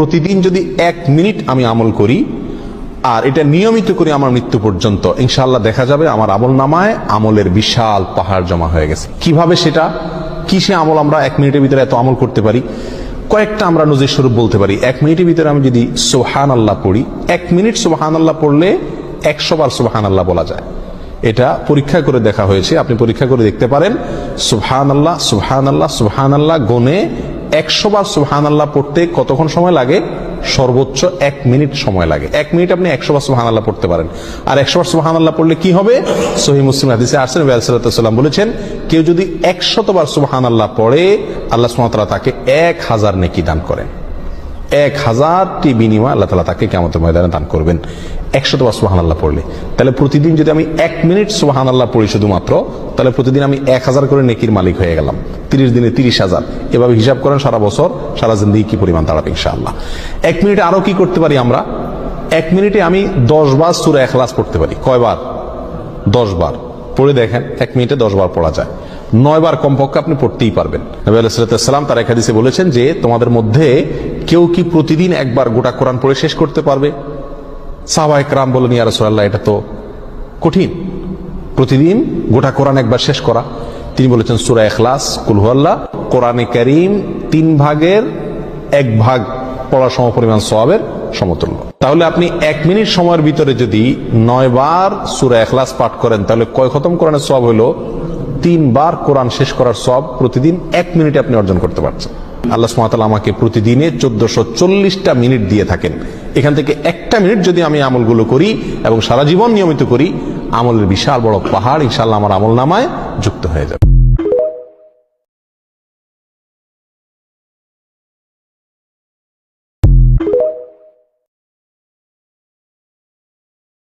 প্রতিদিন যদি 1 মিনিট আমি আমল করি আর এটা নিয়মিত করি আমার মৃত্যু পর্যন্ত, ইনশাআল্লাহ দেখা যাবে আমার আমল নামায় আমলের বিশাল পাহাড় জমা হয়ে গেছে। কিভাবে সেটা, কি সে আমল আমরা 1 মিনিটের ভিতরে এত আমল করতে পারি? কয়েকটা আমরা নজির স্বরূপ বলতে পারি। 1 মিনিটের ভিতরে আমি যদি সুবহানাল্লাহ পড়ি, 1 মিনিট সুবহানাল্লাহ পড়লে 100 বার সুবহানাল্লাহ বলা যায়। এটা পরীক্ষা করে দেখা হয়েছে, আপনি পরীক্ষা করে দেখতে পারেন। সুবহানাল্লাহ সুবহানাল্লাহ সুবহানাল্লাহ গুনে 100 বার সুবহানাল্লাহ পড়তে কতক্ষণ সময় লাগে? সর্বোচ্চ 1 মিনিট সময় লাগে। 1 মিনিট আপনি 100 বার সুবহানাল্লাহ পড়তে পারেন। আর 100 বার সুবহানাল্লাহ পড়লে কি হবে? সহিহ মুসলিম হাদিসে আসছে, নবী সাল্লাল্লাহু আলাইহি ওয়াসাল্লাম বলেছেন, কেউ যদি 100 বার সুবহানাল্লাহ পড়ে আল্লাহ সুবহানাহু ওয়া তাআলা তাকে 1000 নেকি দান করেন। 1000টি বিনিময় আল্লাহ তাআলা তাকে কিয়ামতের ময়দানে দান করবেন 100 বার সুবহানাল্লাহ পড়লে। তাহলে প্রতিদিন যদি আমি 1 মিনিট সুবহানাল্লাহ পড়ি শুধুমাত্র, তাহলে প্রতিদিন আমি 1000 করে নেকির মালিক হয়ে গেলাম। 30 দিনে 30,000। এভাবে হিসাব করেন সারা বছর, সারা জিন্দেগি কি পরিমাণ দাঁড়াবে ইনশাআল্লাহ। 1 মিনিটে আরো কি করতে পারি আমরা? 1 মিনিটে আমি 10 বার সূরা ইখলাস পড়তে পারি। কয়বার? 10 বার। পড়ে দেখেন 1 মিনিটে 10 বার পড়া যায়। 9 বার কমপক্ষে আপনি পড়তেই পারবেন। নবী আলাইহিস সালাম তার এক হাদিসে বলেছেন যে তোমাদের মধ্যে কেউ কি প্রতিদিন একবার গোটা কোরআন পড়ে শেষ করতে পারবে? সাহাবায়ে কেরাম বলেন, ইয়া রাসূলুল্লাহ, এটা তো কঠিন, প্রতিদিন গোটা কোরআন একবার শেষ করা। তিনি বলেছেন সূরা ইখলাস, কুল হুয়াল্লাহ, কোরআনে কারীম 3 ভাগের 1 ভাগ পড়া সমপরিমাণ সওয়াবের সমতুল্য। তাহলে আপনি 1 মিনিট সময়ের ভিতরে যদি 9 বার সূরা ইখলাস পাঠ করেন, তাহলে কয় খতম কোরআনের সওয়াব হলো? 3 বার কোরআন শেষ করার সওয়াব প্রতিদিন 1 মিনিটে আপনি অর্জন করতে পারছেন। আল্লাহ সুবহানাহু ওয়া তাআলা আমাকে প্রতিদিনে 1440টা মিনিট দিয়ে থাকেন। এখান থেকে 1টা মিনিট যদি আমি আমলগুলো করি এবং সারা জীবন নিয়মিত করি, আমলের বিশাল বড় পাহাড় ইনশাআল্লাহ আমার আমল নামায়